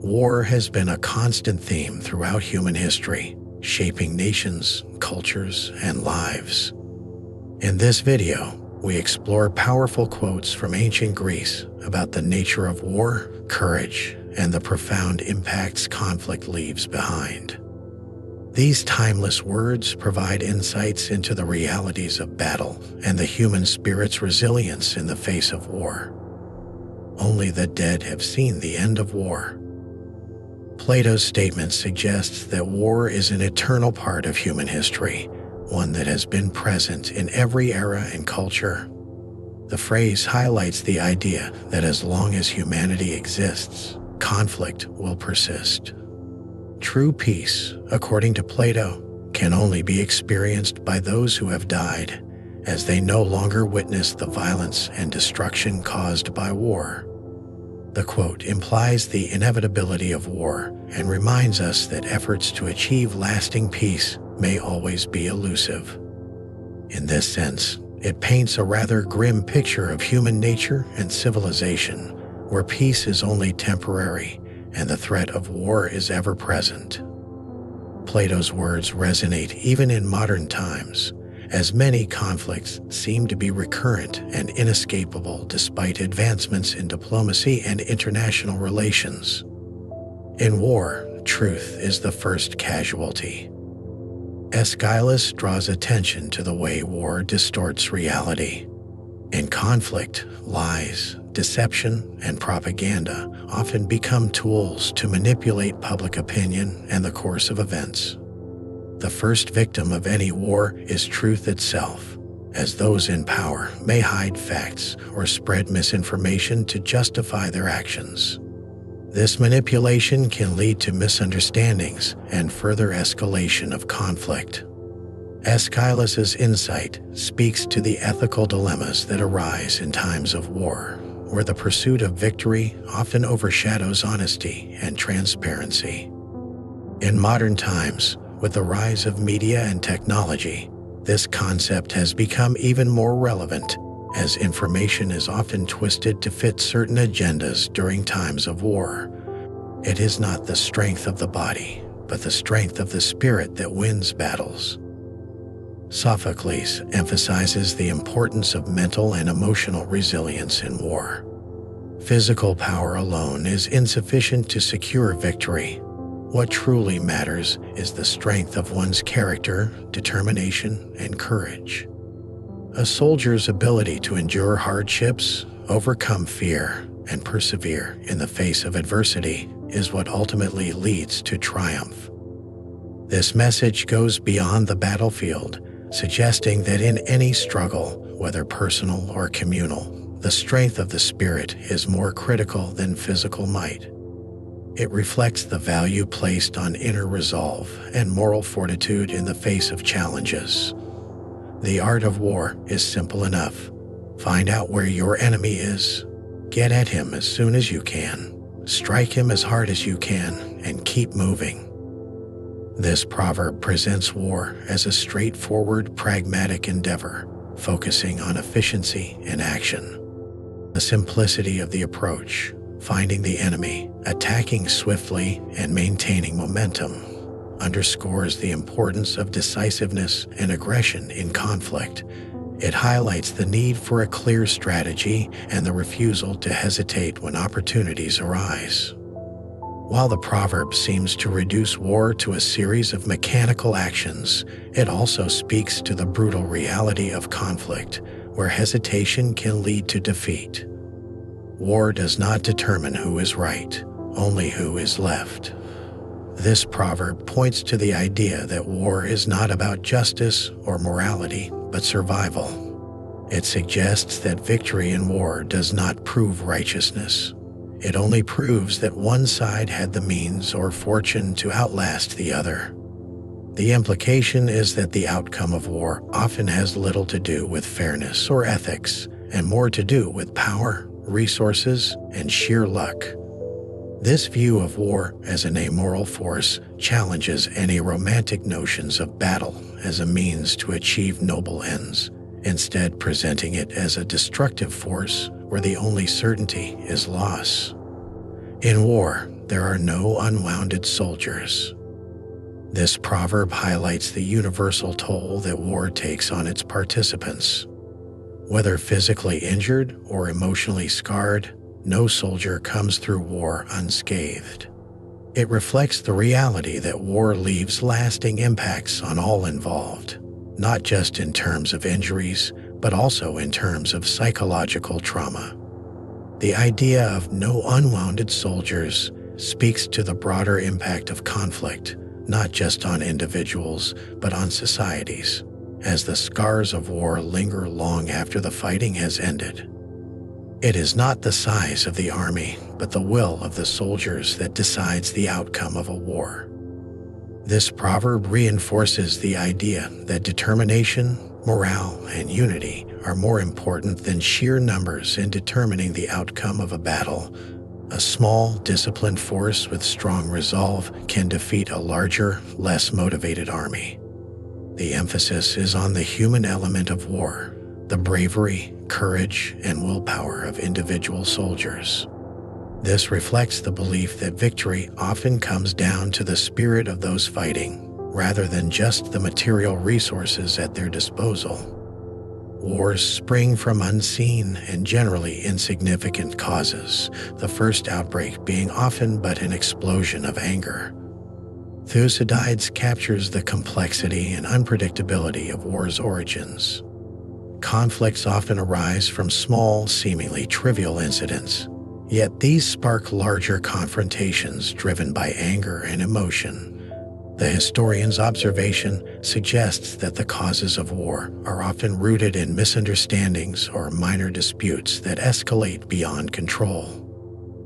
War has been a constant theme throughout human history, shaping nations, cultures, and lives. In this video, we explore powerful quotes from ancient Greece about the nature of war, courage, and the profound impacts conflict leaves behind. These timeless words provide insights into the realities of battle and the human spirit's resilience in the face of war. Only the dead have seen the end of war. Plato's statement suggests that war is an eternal part of human history, one that has been present in every era and culture. The phrase highlights the idea that as long as humanity exists, conflict will persist. True peace, according to Plato, can only be experienced by those who have died, as they no longer witness the violence and destruction caused by war. The quote implies the inevitability of war and reminds us that efforts to achieve lasting peace may always be elusive. In this sense, it paints a rather grim picture of human nature and civilization, where peace is only temporary and the threat of war is ever present. Plato's words resonate even in modern times, as many conflicts seem to be recurrent and inescapable despite advancements in diplomacy and international relations. In war, truth is the first casualty. Aeschylus draws attention to the way war distorts reality. In conflict, lies, deception, and propaganda often become tools to manipulate public opinion and the course of events. The first victim of any war is truth itself, as those in power may hide facts or spread misinformation to justify their actions. This manipulation can lead to misunderstandings and further escalation of conflict. Aeschylus's insight speaks to the ethical dilemmas that arise in times of war, where the pursuit of victory often overshadows honesty and transparency. In modern times, with the rise of media and technology, this concept has become even more relevant, as information is often twisted to fit certain agendas during times of war. It is not the strength of the body, but the strength of the spirit that wins battles. Sophocles emphasizes the importance of mental and emotional resilience in war. Physical power alone is insufficient to secure victory. What truly matters is the strength of one's character, determination, and courage. A soldier's ability to endure hardships, overcome fear, and persevere in the face of adversity is what ultimately leads to triumph. This message goes beyond the battlefield, suggesting that in any struggle, whether personal or communal, the strength of the spirit is more critical than physical might. It reflects the value placed on inner resolve and moral fortitude in the face of challenges. The art of war is simple enough. Find out where your enemy is. Get at him as soon as you can. Strike him as hard as you can, and keep moving. This proverb presents war as a straightforward, pragmatic endeavor, focusing on efficiency and action. The simplicity of the approach, finding the enemy, attacking swiftly, and maintaining momentum, underscores the importance of decisiveness and aggression in conflict. It highlights the need for a clear strategy and the refusal to hesitate when opportunities arise. While the proverb seems to reduce war to a series of mechanical actions, it also speaks to the brutal reality of conflict, where hesitation can lead to defeat. War does not determine who is right, only who is left. This proverb points to the idea that war is not about justice or morality, but survival. It suggests that victory in war does not prove righteousness. It only proves that one side had the means or fortune to outlast the other. The implication is that the outcome of war often has little to do with fairness or ethics, and more to do with power, resources, and sheer luck. This view of war as an amoral force challenges any romantic notions of battle as a means to achieve noble ends, instead presenting it as a destructive force where the only certainty is loss. In war, there are no unwounded soldiers. This proverb highlights the universal toll that war takes on its participants. Whether physically injured or emotionally scarred, no soldier comes through war unscathed. It reflects the reality that war leaves lasting impacts on all involved, not just in terms of injuries, but also in terms of psychological trauma. The idea of no unwounded soldiers speaks to the broader impact of conflict, not just on individuals, but on societies, as the scars of war linger long after the fighting has ended. It is not the size of the army, but the will of the soldiers that decides the outcome of a war. This proverb reinforces the idea that determination, morale, and unity are more important than sheer numbers in determining the outcome of a battle. A small, disciplined force with strong resolve can defeat a larger, less motivated army. The emphasis is on the human element of war, the bravery, courage, and willpower of individual soldiers. This reflects the belief that victory often comes down to the spirit of those fighting, rather than just the material resources at their disposal. Wars spring from unseen and generally insignificant causes, the first outbreak being often but an explosion of anger. Thucydides captures the complexity and unpredictability of war's origins. Conflicts often arise from small, seemingly trivial incidents, yet these spark larger confrontations driven by anger and emotion. The historian's observation suggests that the causes of war are often rooted in misunderstandings or minor disputes that escalate beyond control.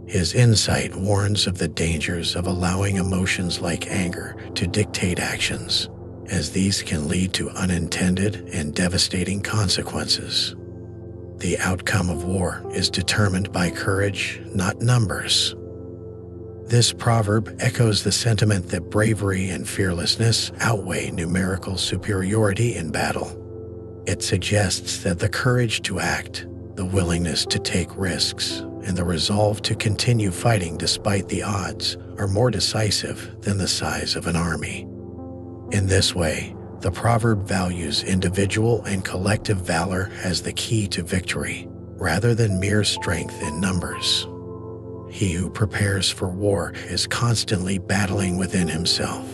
His insight warns of the dangers of allowing emotions like anger to dictate actions, as these can lead to unintended and devastating consequences. The outcome of war is determined by courage, not numbers. This proverb echoes the sentiment that bravery and fearlessness outweigh numerical superiority in battle. It suggests that the courage to act, the willingness to take risks, and the resolve to continue fighting despite the odds are more decisive than the size of an army. In this way, the proverb values individual and collective valor as the key to victory, rather than mere strength in numbers. He who prepares for war is constantly battling within himself.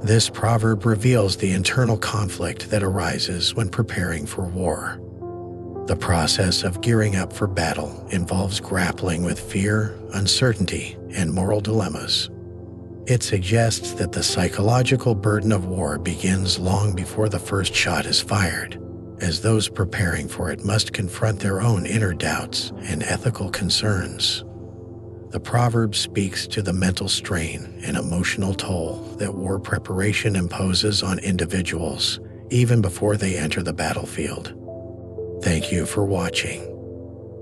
This proverb reveals the internal conflict that arises when preparing for war. The process of gearing up for battle involves grappling with fear, uncertainty, and moral dilemmas. It suggests that the psychological burden of war begins long before the first shot is fired, as those preparing for it must confront their own inner doubts and ethical concerns. The proverb speaks to the mental strain and emotional toll that war preparation imposes on individuals, even before they enter the battlefield. Thank you for watching.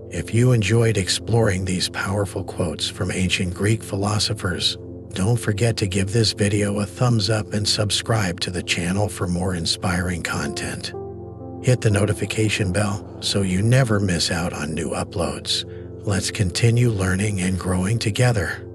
If you enjoyed exploring these powerful quotes from ancient Greek philosophers, don't forget to give this video a thumbs up and subscribe to the channel for more inspiring content. Hit the notification bell so you never miss out on new uploads. Let's continue learning and growing together.